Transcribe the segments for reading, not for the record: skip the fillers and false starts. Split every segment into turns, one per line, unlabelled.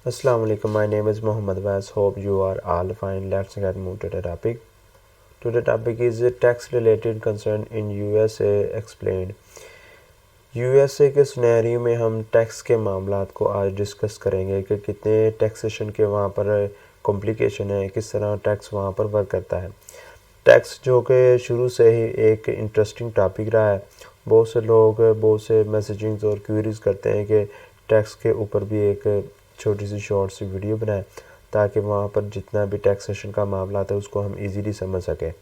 Assalamu alaikum. My name is Mohammed Waz. Hope you are all fine. Let's get moved to the topic. Today topic is tax related concern in USA explained. USA के scenario में हम tax के मामलात को आज discuss करेंगे कि कितने टैक्सेशन के वहाँ पर कॉम्प्लिकेशन है, किस तरह टैक्स वहाँ पर वर्क करता है। टैक्स जो कि शुरू से ही एक इंटरेस्टिंग टॉपिक रहा है। बहुत से लोग बहुत से मैसेजिंग्स और क्वेरीज करते हैं कि टैक्स के ऊपर भी एक छोटी सी शॉर्ट सी वीडियो बनाएं ताकि वहाँ पर जितना भी टैक्सेशन का मामला है उसको हम इजीली समझ सकें।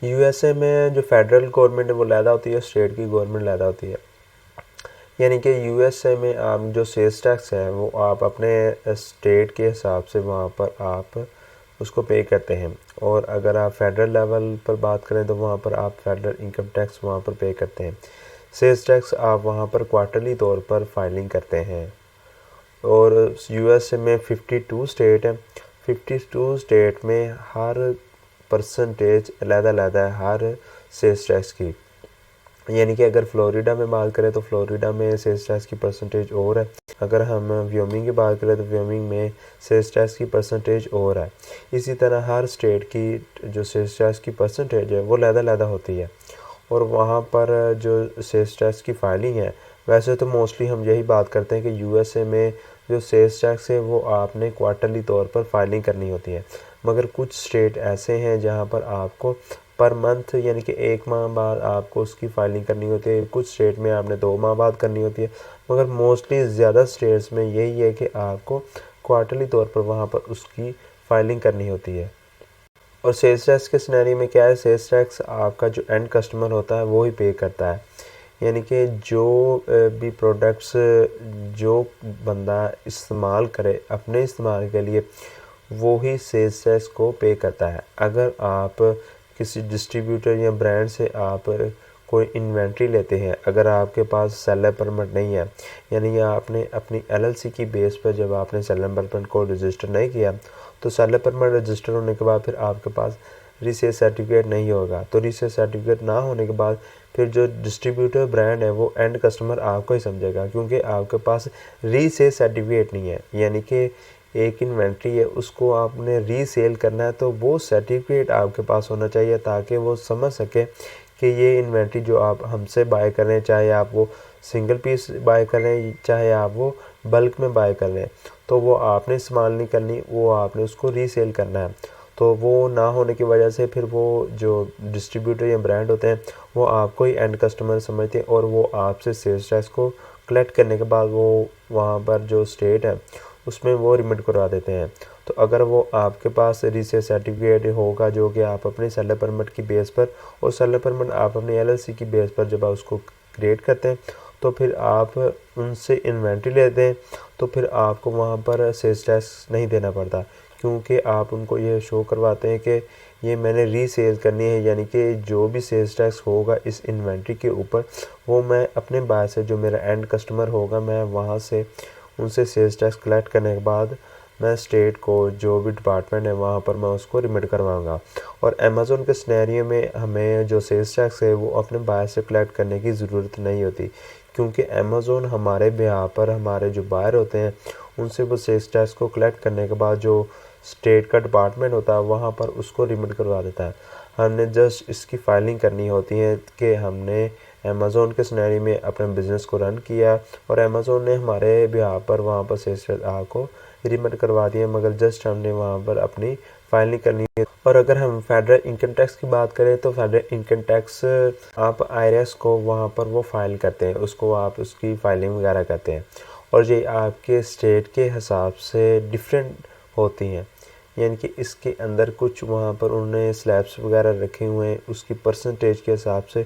यूएसए में जो फेडरल गवर्नमेंट है वो लैदा होती है, स्टेट की गवर्नमेंट लैदा होती है। यानी कि यूएसए में आप जो सेल्स टैक्स है वो आप अपने स्टेट के हिसाब से वहाँ पर आप उसको पे करते हैं, और अगर आप फेडरल लेवल पर बात करें तो वहाँ पर आप फेडरल इनकम टैक्स वहाँ पर पे करते हैं। सेल्स टैक्स आप वहाँ पर क्वार्टरली तौर पर फाइलिंग करते हैं। और यूएसए में 52 स्टेट हैं। 52 स्टेट में हर परसेंटेज अलग-अलग है हर सेल्स टैक्स की। यानी कि अगर फ्लोरिडा में बात करें तो फ्लोरिडा में सेल्स टैक्स की परसेंटेज और है। अगर हम व्योमिंग की बात करें तो व्योमिंग में सेल्स टैक्स की परसेंटेज और है। इसी तरह हर स्टेट की जो सेल्स टैक्स की परसेंटेज है वो अलग-अलग होती है। और वहाँ पर जो सेल्स टैक्स की फाइलिंग है, वैसे तो मोस्टली हम यही बात करते हैं कि यूएसए में जो सेल्स टैक्स है वो आपने क्वार्टरली तौर पर फाइलिंग करनी होती है। मगर कुछ स्टेट ऐसे हैं जहाँ पर आपको पर मंथ यानी कि 1 माह बाद आपको उसकी फाइलिंग करनी होती है। कुछ स्टेट में आपने 2 माह बाद करनी होती है, मगर मोस्टली ज़्यादा स्टेट्स में यही है कि आपको क्वार्टरली तौर पर वहाँ पर उसकी फाइलिंग करनी होती है। और सेल्स टैक्स के सिनेरियो में क्या है, सेल्स टैक्स आपका जो एंड कस्टमर होता है वो ही पे करता है। यानी कि जो भी प्रोडक्ट्स जो बंदा इस्तेमाल करे अपने इस्तेमाल के लिए वो ही सेल्स टैक्स को पे करता है। अगर आप किसी डिस्ट्रीब्यूटर या ब्रांड से आप कोई इन्वेंट्री लेते हैं, अगर आपके पास सेलर परमिट नहीं है, यानी आपने अपनी एलएलसी की बेस पर जब आपने सेलर परमिट को रजिस्टर नहीं किया, तो सेलर परमिट रजिस्टर होने के बाद फिर आपके पास रीसेल सर्टिफिकेट नहीं होगा। तो रीसेल सर्टिफिकेट ना होने के बाद फिर जो डिस्ट्रीब्यूटर ब्रांड है वो एंड कस्टमर आपको ही समझेगा, क्योंकि आपके पास रीसेल सर्टिफिकेट नहीं है। यानी कि एक इन्वेंट्री है उसको आपने रीसेल करना है तो वो सर्टिफिकेट आपके पास होना चाहिए ताकि वो समझ सके कि ये इन्वेंट्री जो आप हमसे बाय कर रहे हैं, चाहे आप वो सिंगल पीस बाय कर रहे हैं चाहे आप वो बल्क में बाय कर रहे हैं, तो वो आपने इस्तेमाल नहीं करनी, वो आपने उसको रीसेल करना है। तो वो ना होने की वजह से फिर वो जो डिस्ट्रीब्यूटर या ब्रांड होते हैं वो आपको ही एंड कस्टमर समझते हैं, और वो आपसे सेल्स टैक्स को कलेक्ट करने के बाद वो वहाँ पर जो स्टेट है उसमें वो रिमिट करवा देते हैं। तो अगर वो आपके पास रीसेल सर्टिफिकेट होगा जो कि आप अपने सेलर परमिट की बेस पर, और सेलर परमिट आप अपनी एलएलसी की बेस पर जब आप उसको क्रिएट करते हैं तो फिर आप उनसे इन्वेंट्री लेते हैं, तो फिर आपको वहाँ पर सेल्स टैक्स नहीं देना पड़ता, क्योंकि आप उनको ये शो करवाते हैं कि ये मैंने रीसेल करनी है। यानी कि जो भी सेल्स टैक्स होगा इस इन्वेंट्री के ऊपर वो मैं अपने बाय से जो मेरा एंड कस्टमर होगा मैं वहाँ से उनसे सेल्स टैक्स कलेक्ट करने के बाद मैं स्टेट को जो भी डिपार्टमेंट है वहाँ पर मैं उसको रिमिट करवाऊँगा। और अमेज़न के सिनेरियो में हमें जो सेल्स टैक्स है वो अपने बायर से कलेक्ट करने की ज़रूरत नहीं होती, क्योंकि अमेज़न हमारे बिहाफ पर हमारे जो बायर होते हैं उनसे वो सेल्स टैक्स को कलेक्ट करने के बाद जो स्टेट का डिपार्टमेंट होता है वहाँ पर उसको रिमिट करवा देता है। हमने जस्ट इसकी फाइलिंग करनी होती है कि हमने अमेज़न के सिनेरियो में अपने बिज़नेस को रन किया और अमेज़न ने हमारे बिहाफ पर वहाँ पर सेल्स को रिमिट करवा दिया, मगर जस्ट हमने वहाँ पर अपनी फाइलिंग करनी है। और अगर हम फेडरल इनकम टैक्स की बात करें तो फेडरल इनकम टैक्स आप आईआरएस को वहाँ पर वो फाइल करते हैं, उसको आप उसकी फाइलिंग वगैरह करते हैं, और ये आपके स्टेट के हिसाब से डिफरेंट होती हैं। यानी कि इसके अंदर कुछ वहाँ पर उन्होंने स्लैब्स वगैरह रखे हुए हैं उसकी परसेंटेज के हिसाब से,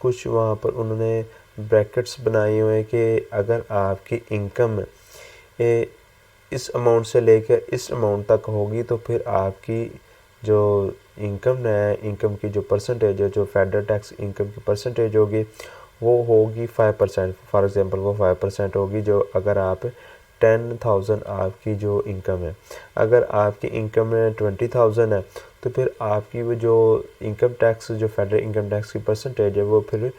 कुछ वहाँ पर उन्होंने ब्रैकेट्स बनाए हुए हैं कि अगर आपकी इनकम इस अमाउंट से लेकर इस अमाउंट तक होगी तो फिर आपकी जो इनकम है, इनकम की जो परसेंटेज है, जो फेडरल टैक्स इनकम की परसेंटेज होगी वो होगी 5%। फॉर एग्ज़ाम्पल वो 5% होगी जो अगर आप 10,000 आपकी जो इनकम है। अगर आपकी इनकम 20,000 है तो फिर आपकी वो जो इनकम टैक्स, जो फेडरल इनकम टैक्स की परसेंटेज है वो फिर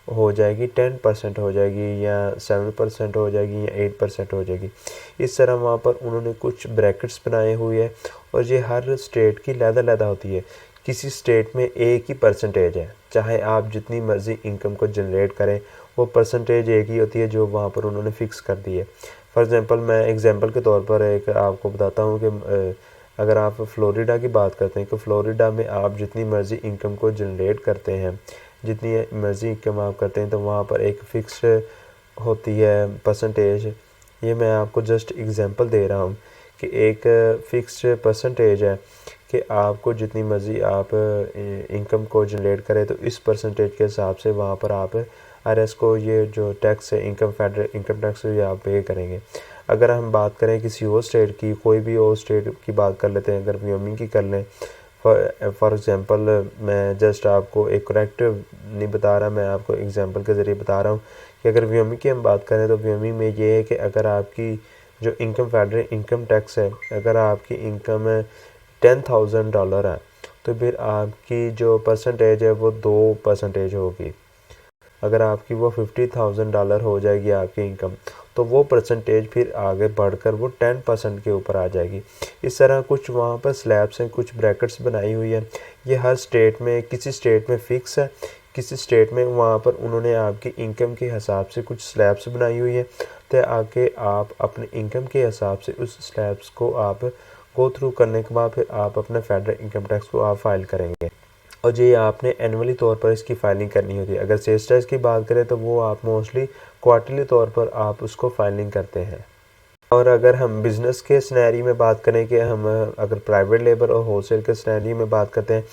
हो जाएगी 10% हो जाएगी, या 7% हो जाएगी, या 8% हो जाएगी। इस तरह वहाँ पर उन्होंने कुछ ब्रैकेट्स बनाए हुए हैं, और ये हर स्टेट की अलग-अलग होती है। किसी स्टेट में एक ही परसेंटेज है, चाहे आप जितनी मर्ज़ी इनकम को जनरेट करें, वो परसेंटेज एक ही होती है जो वहाँ पर उन्होंने फ़िक्स कर दी है। फॉर एग्ज़ाम्पल, मैं एग्ज़ाम्पल के तौर पर एक आपको बताता हूँ कि अगर आप फ्लोरिडा की बात करते हैं, तो फ्लोरिडा में आप जितनी मर्ज़ी इनकम को जनरेट करते हैं, जितनी मर्ज़ी इनकम आप करते हैं, तो वहाँ पर एक फ़िक्स होती है परसेंटेज। ये मैं आपको जस्ट एग्ज़ाम्पल दे रहा हूँ कि एक फ़िक्स परसेंटेज है कि आपको जितनी मर्ज़ी आप इनकम को जनरेट करें, तो इस परसेंटेज के हिसाब से वहाँ पर आप आईआरएस को ये जो टैक्स है, फेडरल इनकम टैक्स, ये आप पे करेंगे। अगर हम बात करें किसी और स्टेट की, कोई भी और स्टेट की बात कर लेते हैं, अगर व्यमी की कर लें, फॉर एग्ज़ाम्पल, मैं जस्ट आपको एक करेक्ट नहीं बता रहा, मैं आपको एग्ज़ाम्पल के ज़रिए बता रहा हूँ कि अगर व्यमी की हम बात करें, तो व्यमी में ये है कि अगर आपकी जो इनकम फेडरल इनकम टैक्स है, अगर आपकी इनकम $10,000 है, तो फिर आपकी जो परसेंटेज है वो 2% होगी। अगर आपकी वो $50,000 हो जाएगी आपकी इनकम, तो वो परसेंटेज फिर आगे बढ़कर वो 10% के ऊपर आ जाएगी। इस तरह कुछ वहाँ पर स्लैब्स हैं, कुछ ब्रैकेट्स बनाई हुई है। ये हर स्टेट में, किसी स्टेट में फ़िक्स है, किसी स्टेट में वहाँ पर उन्होंने आपकी इनकम के हिसाब से कुछ स्लैब्स बनाई हुई है, तो आके आप अपने इनकम के हिसाब से उस स्लैब्स को आप गो थ्रू करने के बाद फिर आप अपने फेडरल इनकम टैक्स को आप फाइल करेंगे, और ये आपने एनुअली तौर पर इसकी फाइलिंग करनी होती है। अगर सेल्स टैक्स की बात करें तो वो आप मोस्टली क्वार्टरली तौर पर आप उसको फाइलिंग करते हैं। और अगर हम बिज़नेस के सिनेरियो में बात करें कि हम अगर प्राइवेट लेबर और होलसेल के सिनेरियो में बात करते हैं,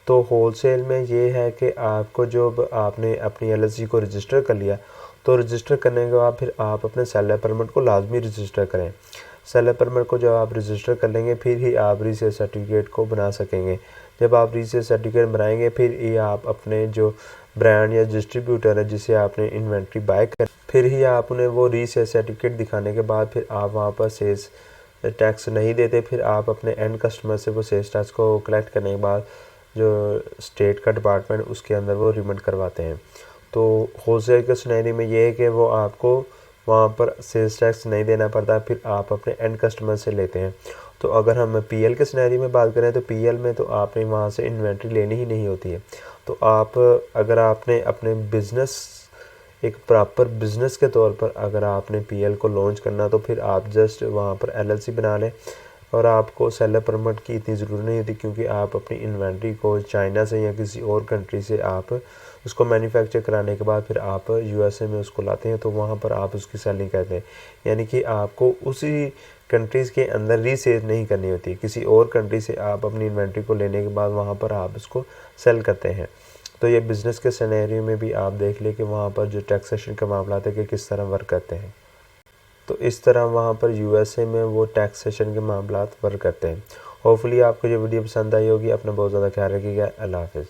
तो होलसेल में ये है कि आपको जो आपने अपनी एलएलसी को रजिस्टर कर लिया, तो रजिस्टर करने के बाद फिर आप अपने सेलर परमिट को लाजमी रजिस्टर करें। सेलर परमिट को जब आप रजिस्टर कर लेंगे, फिर ही आप रीसेल सर्टिफिकेट को बना सकेंगे। जब आप रीसेल सर्टिफिकेट बनाएंगे, फिर ही आप अपने जो ब्रांड या डिस्ट्रीब्यूटर है जिसे आपने इन्वेंट्री बाय कर, फिर ही आप उन्हें वो रीसेल सर्टिफिकेट दिखाने के बाद फिर आप वहाँ पर सेल्स टैक्स नहीं देते। फिर आप अपने एंड कस्टमर से वो सेल्स टैक्स को कलेक्ट करने के बाद जो स्टेट का डिपार्टमेंट उसके अंदर वो रिमिट करवाते हैं। तो होलसेल के सिनेरियो में ये है कि वो आपको वहाँ पर सेल्स टैक्स नहीं देना पड़ता, फिर आप अपने एंड कस्टमर से लेते हैं। तो अगर हम पीएल के सिनेरियो में बात करें, तो पीएल में तो आपने वहाँ से इन्वेंट्री लेनी ही नहीं होती है। तो आप अगर आपने अपने बिज़नेस, एक प्रॉपर बिज़नेस के तौर पर अगर आपने पीएल को लॉन्च करना, तो फिर आप जस्ट वहाँ पर एलएलसी बना लें, और आपको सेलर परमिट की इतनी ज़रूरत नहीं होती, क्योंकि आप अपनी इन्वेंट्री को चाइना से या किसी और कंट्री से आप उसको मैन्युफैक्चर कराने के बाद फिर आप यूएसए में उसको लाते हैं, तो वहाँ पर आप उसकी सेलिंग करते हैं। यानी कि आपको उसी कंट्रीज़ के अंदर रीसेल नहीं करनी होती, किसी और कंट्री से आप अपनी इन्वेंट्री को लेने के बाद वहाँ पर आप उसको सेल करते हैं। तो ये बिज़नेस के सिनेरियो में भी आप देख लें कि वहाँ पर जो टैक्सेशन का मामला है कि किस तरह वर्क करते हैं। तो इस तरह वहाँ पर यूएसए में वो टैक्सेशन के मामलात वर्क करते हैं। होपफुली आपको ये वीडियो पसंद आई होगी। अपना बहुत ज़्यादा ख्याल रखिएगा। अल्लाह हाफ़िज़।